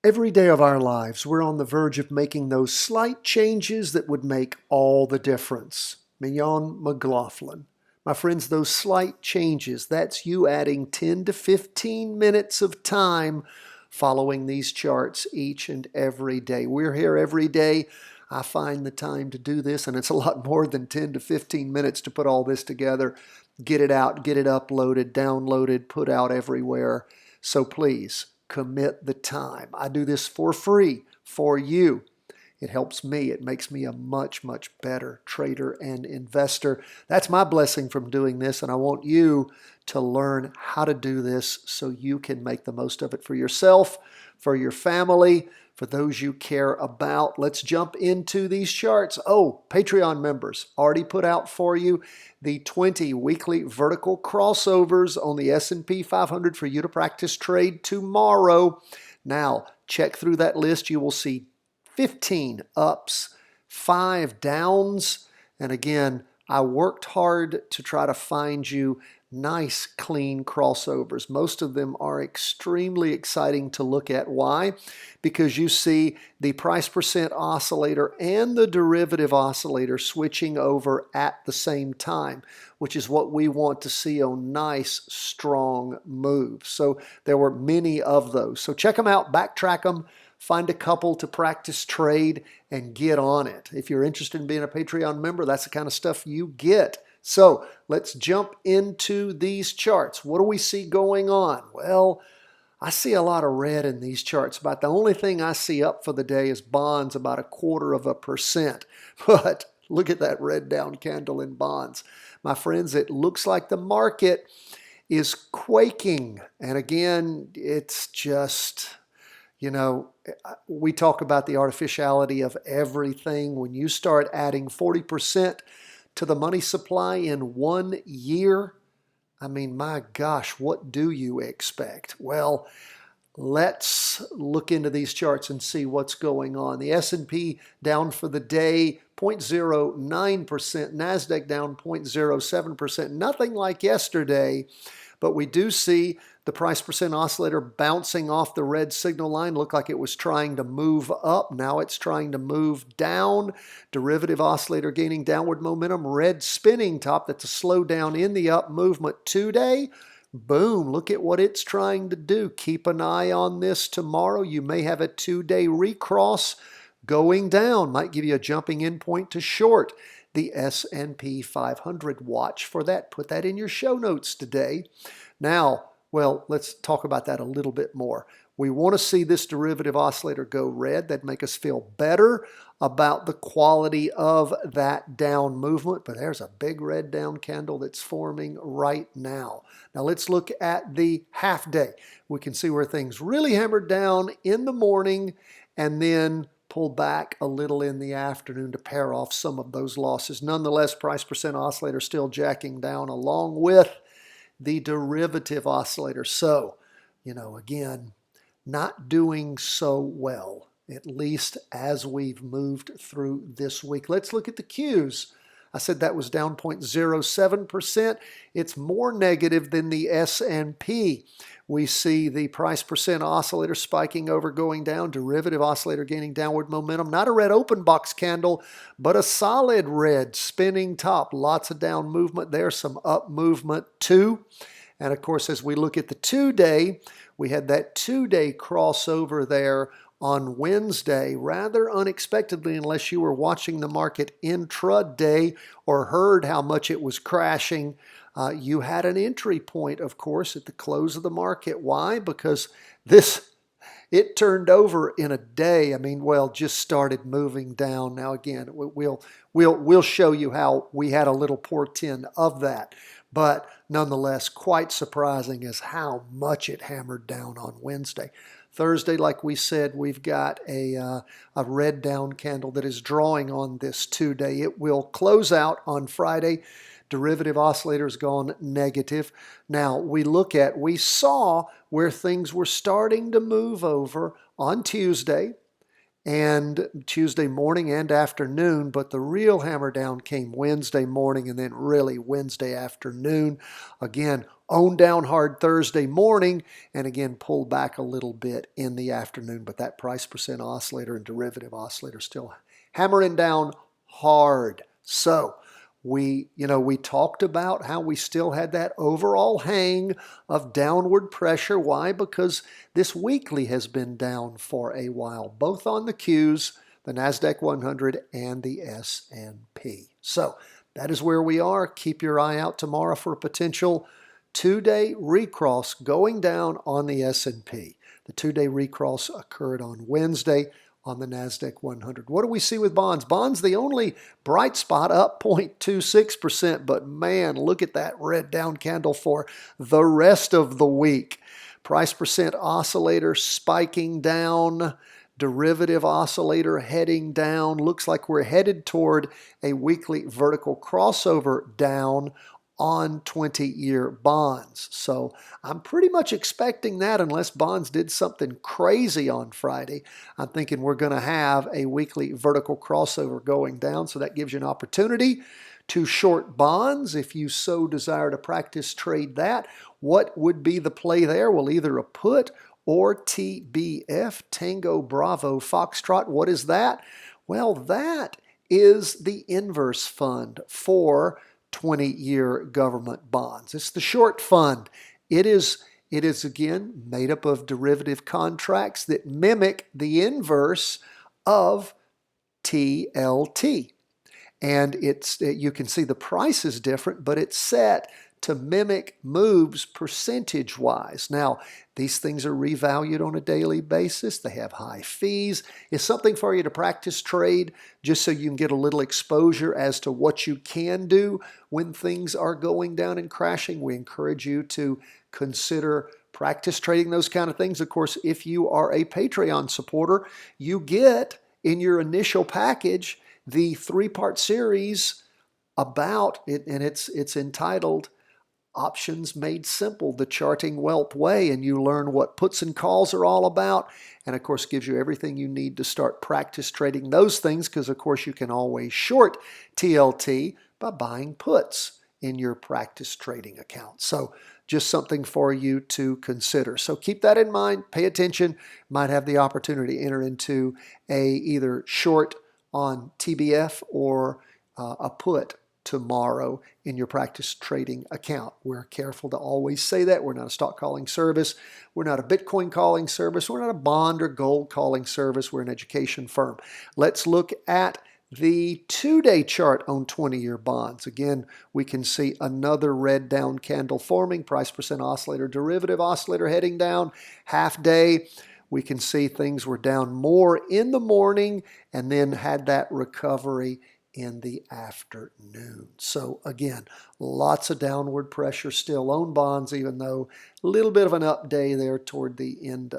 Every day of our lives, we're on the verge of making those slight changes that would make all the difference. Mignon McLaughlin. My friends, those slight changes, that's you adding 10 to 15 minutes of time following these charts each and every day. We're here every day. I find the time to do this, and it's a lot more than 10 to 15 minutes to put all this together, get it out, get it uploaded, downloaded, put out everywhere. So please, commit the time. I do this for free for you. It helps me. It makes me a much, much better trader and investor. That's my blessing from doing this, and I want you to learn how to do this so you can make the most of it for yourself, for your family, for those you care about. Let's jump into these charts. Oh, Patreon members, already put out for you the 20 weekly vertical crossovers on the S&P 500 for you to practice trade tomorrow. Now, check through that list. You will see 15 ups, 5 downs. And again, I worked hard to try to find you nice, clean crossovers. Most of them are extremely exciting to look at. Why? Because you see the price percent oscillator and the derivative oscillator switching over at the same time, which is what we want to see on nice, strong moves. So there were many of those. So check them out, backtrack them, find a couple to practice trade, and get on it. If you're interested in being a Patreon member, that's the kind of stuff you get. So let's jump into these charts. What do we see going on? Well, I see a lot of red in these charts. About the only thing I see up for the day is bonds, about 0.25%. But look at that red down candle in bonds. My friends, it looks like the market is quaking. And again, it's just, you know, we talk about the artificiality of everything. When you start adding 40% to the money supply in 1 year, I mean, my gosh, what do you expect? Well, let's look into these charts and see what's going on. The S&P down for the day 0.09%, Nasdaq down 0.07%, nothing like yesterday, but we do see the price percent oscillator bouncing off the red signal line. Looked like it was trying to move up. Now it's trying to move down. Derivative oscillator gaining downward momentum. Red spinning top. That's a slowdown in the up movement today. Boom. Look at what it's trying to do. Keep an eye on this tomorrow. You may have a 2-day recross going down. Might give you a jumping in point to short the S&P 500. Watch for that. Put that in your show notes today. Now, well, let's talk about that a little bit more. We want to see this derivative oscillator go red. That'd make us feel better about the quality of that down movement. But there's a big red down candle that's forming right now. Now let's look at the half day. We can see where things really hammered down in the morning and then pull back a little in the afternoon to pair off some of those losses. Nonetheless, price percent oscillator still jacking down along with the derivative oscillator. So, you know, again, not doing so well, at least as we've moved through this week. Let's look at the Qs. I said that was down 0.07%. It's more negative than the S&P. We see the price percent oscillator spiking over, going down, derivative oscillator gaining downward momentum. Not a red open box candle, but a solid red spinning top. Lots of down movement there, some up movement too. And of course, as we look at the 2-day, we had that 2-day crossover there on Wednesday, rather unexpectedly, unless you were watching the market intraday or heard how much it was crashing. You had an entry point, of course, at the close of the market. Why? Because it turned over in a day. I mean, well, just started moving down. Now, again, we'll show you how we had a little portent of that. But nonetheless, quite surprising as how much it hammered down on Wednesday. Thursday, like we said, we've got a red down candle that is drawing on this 2-day. It will close out on Friday. Derivative oscillator has gone negative. Now, we saw where things were starting to move over on Tuesday morning and afternoon, but the real hammer down came Wednesday morning and then really Wednesday afternoon. Again, owned down hard Thursday morning and again pulled back a little bit in the afternoon. But that price percent oscillator and derivative oscillator still hammering down hard. So we talked about how we still had that overall hang of downward pressure. Why? Because this weekly has been down for a while, both on the Qs, the Nasdaq 100 and the S&P. So that is where we are. Keep your eye out tomorrow for a potential two-day recross going down on the S&P. The two-day recross occurred on Wednesday on the Nasdaq 100. What do we see with bonds? Bonds, the only bright spot, up 0.26%, but man, look at that red down candle for the rest of the week. Price percent oscillator spiking down, derivative oscillator heading down. Looks like we're headed toward a weekly vertical crossover down on 20-year bonds. So I'm pretty much expecting that unless bonds did something crazy on Friday. I'm thinking we're going to have a weekly vertical crossover going down. So that gives you an opportunity to short bonds if you so desire to practice trade that. What would be the play there? Well, either a put or TBF, Tango Bravo Foxtrot. What is that? Well, that is the inverse fund for 20-year government bonds. It's the short fund. It is again made up of derivative contracts that mimic the inverse of TLT. And you can see the price is different, but it's set to mimic moves percentage-wise. Now, these things are revalued on a daily basis. They have high fees. It's something for you to practice trade just so you can get a little exposure as to what you can do when things are going down and crashing. We encourage you to consider practice trading those kind of things. Of course, if you are a Patreon supporter, you get in your initial package the three-part series about it, and it's entitled Options Made Simple, the Charting Wealth Way, and you learn what puts and calls are all about, and of course gives you everything you need to start practice trading those things, because of course you can always short TLT by buying puts in your practice trading account. So just something for you to consider. So keep that in mind, pay attention, might have the opportunity to enter into a either short on TBF or a put tomorrow in your practice trading account. We're careful to always say that. We're not a stock calling service. We're not a Bitcoin calling service. We're not a bond or gold calling service. We're an education firm. Let's look at the two-day chart on 20-year bonds. Again, we can see another red down candle forming. Price percent oscillator, derivative oscillator heading down. Half day, we can see things were down more in the morning and then had that recovery in the afternoon. So again, lots of downward pressure still on bonds, even though a little bit of an up day there toward the end,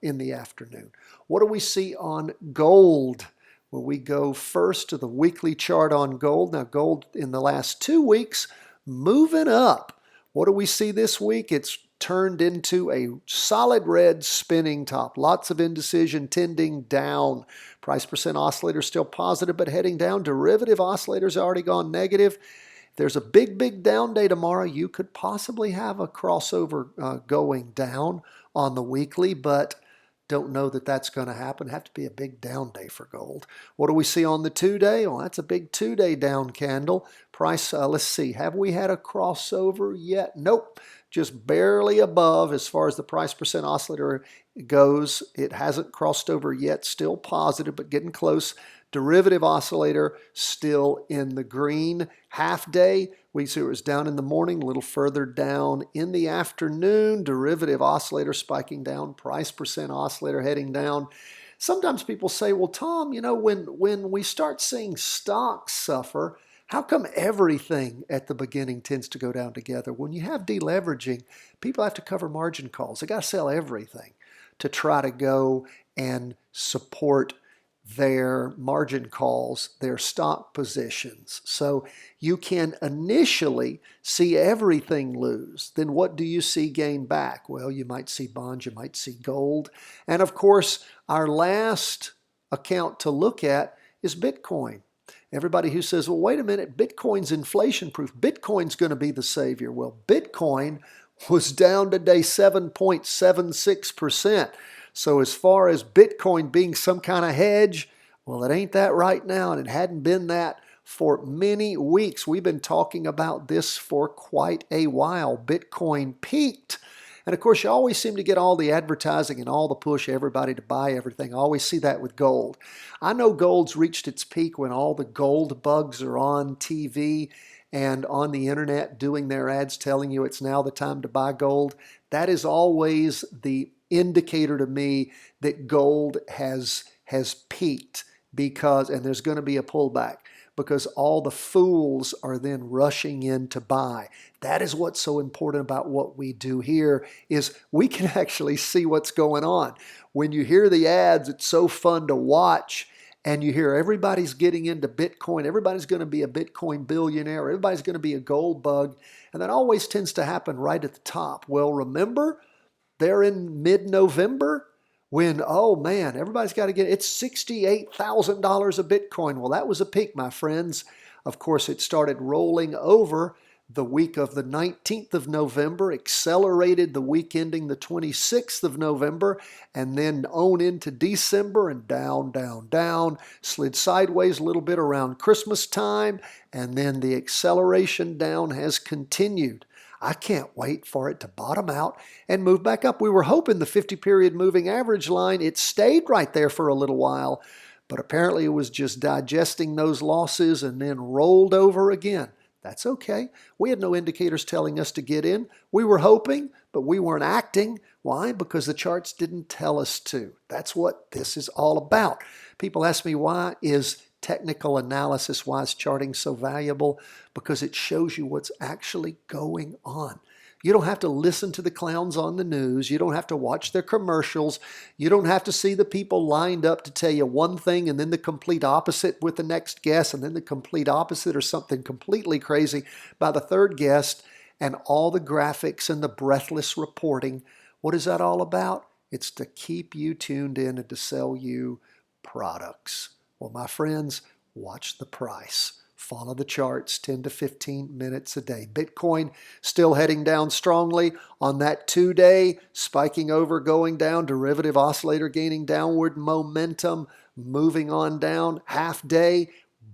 in the afternoon. What do we see on gold? Well, we go first to the weekly chart on gold. Now, gold in the last 2 weeks moving up. What do we see this week? It's turned into a solid red spinning top. Lots of indecision tending down. Price percent oscillator still positive but heading down. Derivative oscillator's already gone negative. If there's a big down day tomorrow, you could possibly have a crossover going down on the weekly, but don't know that that's going to happen. Have to be a big down day for gold. What do we see on the 2-day? Well, that's a big 2-day down candle. Price, let's see, have we had a crossover yet? Nope. Just barely above as far as the price percent oscillator goes. It hasn't crossed over yet. Still positive, but getting close. Derivative oscillator still in the green. Half day, we see it was down in the morning, a little further down in the afternoon. Derivative oscillator spiking down. Price percent oscillator heading down. Sometimes people say, well, Tom, when we start seeing stocks suffer, how come everything at the beginning tends to go down together? When you have deleveraging, people have to cover margin calls. They got to sell everything to try to go and support their margin calls, their stock positions. So you can initially see everything lose. Then what do you see gain back? Well, you might see bonds, you might see gold. And of course, our last account to look at is Bitcoin. Everybody who says, well, wait a minute, Bitcoin's inflation proof. Bitcoin's going to be the savior. Well, Bitcoin was down today 7.76%. So as far as Bitcoin being some kind of hedge, well, it ain't that right now, and it hadn't been that for many weeks. We've been talking about this for quite a while. Bitcoin peaked. And of course, you always seem to get all the advertising and all the push, everybody to buy everything. I always see that with gold. I know gold's reached its peak when all the gold bugs are on TV and on the internet doing their ads telling you it's now the time to buy gold. That is always the indicator to me that gold has peaked, because, and there's going to be a pullback, because all the fools are then rushing in to buy. That is what's so important about what we do here, is we can actually see what's going on. When you hear the ads, it's so fun to watch, and you hear everybody's getting into Bitcoin, everybody's going to be a Bitcoin billionaire, everybody's going to be a gold bug, and that always tends to happen right at the top. Well, remember, they're in mid-November, when, oh man, everybody's got to get, it's $68,000 a Bitcoin. Well, that was a peak, my friends. Of course, it started rolling over the week of the 19th of November, accelerated the week ending the 26th of November, and then on into December, and down, down, down, slid sideways a little bit around Christmas time, and then the acceleration down has continued. I can't wait for it to bottom out and move back up. We were hoping the 50-period moving average line, it stayed right there for a little while, but apparently it was just digesting those losses and then rolled over again. That's okay. We had no indicators telling us to get in. We were hoping, but we weren't acting. Why? Because the charts didn't tell us to. That's what this is all about. People ask me, why is technical analysis, why is charting so valuable? Because it shows you what's actually going on. You don't have to listen to the clowns on the news. You don't have to watch their commercials. You don't have to see the people lined up to tell you one thing and then the complete opposite with the next guest, and then the complete opposite or something completely crazy by the third guest, and all the graphics and the breathless reporting. What is that all about? It's to keep you tuned in and to sell you products. Well, my friends, watch the price. Follow the charts 10 to 15 minutes a day. Bitcoin still heading down strongly on that 2-day, spiking over, going down, derivative oscillator gaining downward momentum, moving on down. Half day,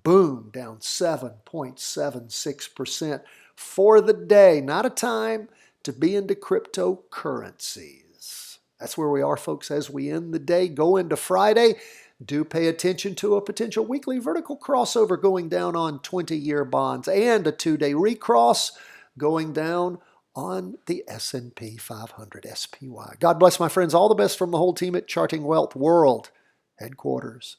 boom, down 7.76% for the day. Not a time to be into cryptocurrencies. That's where we are, folks, as we end the day, go into Friday. Do pay attention to a potential weekly vertical crossover going down on 20-year bonds, and a 2-day recross going down on the S&P 500 SPY. God bless, my friends. All the best from the whole team at Charting Wealth World Headquarters.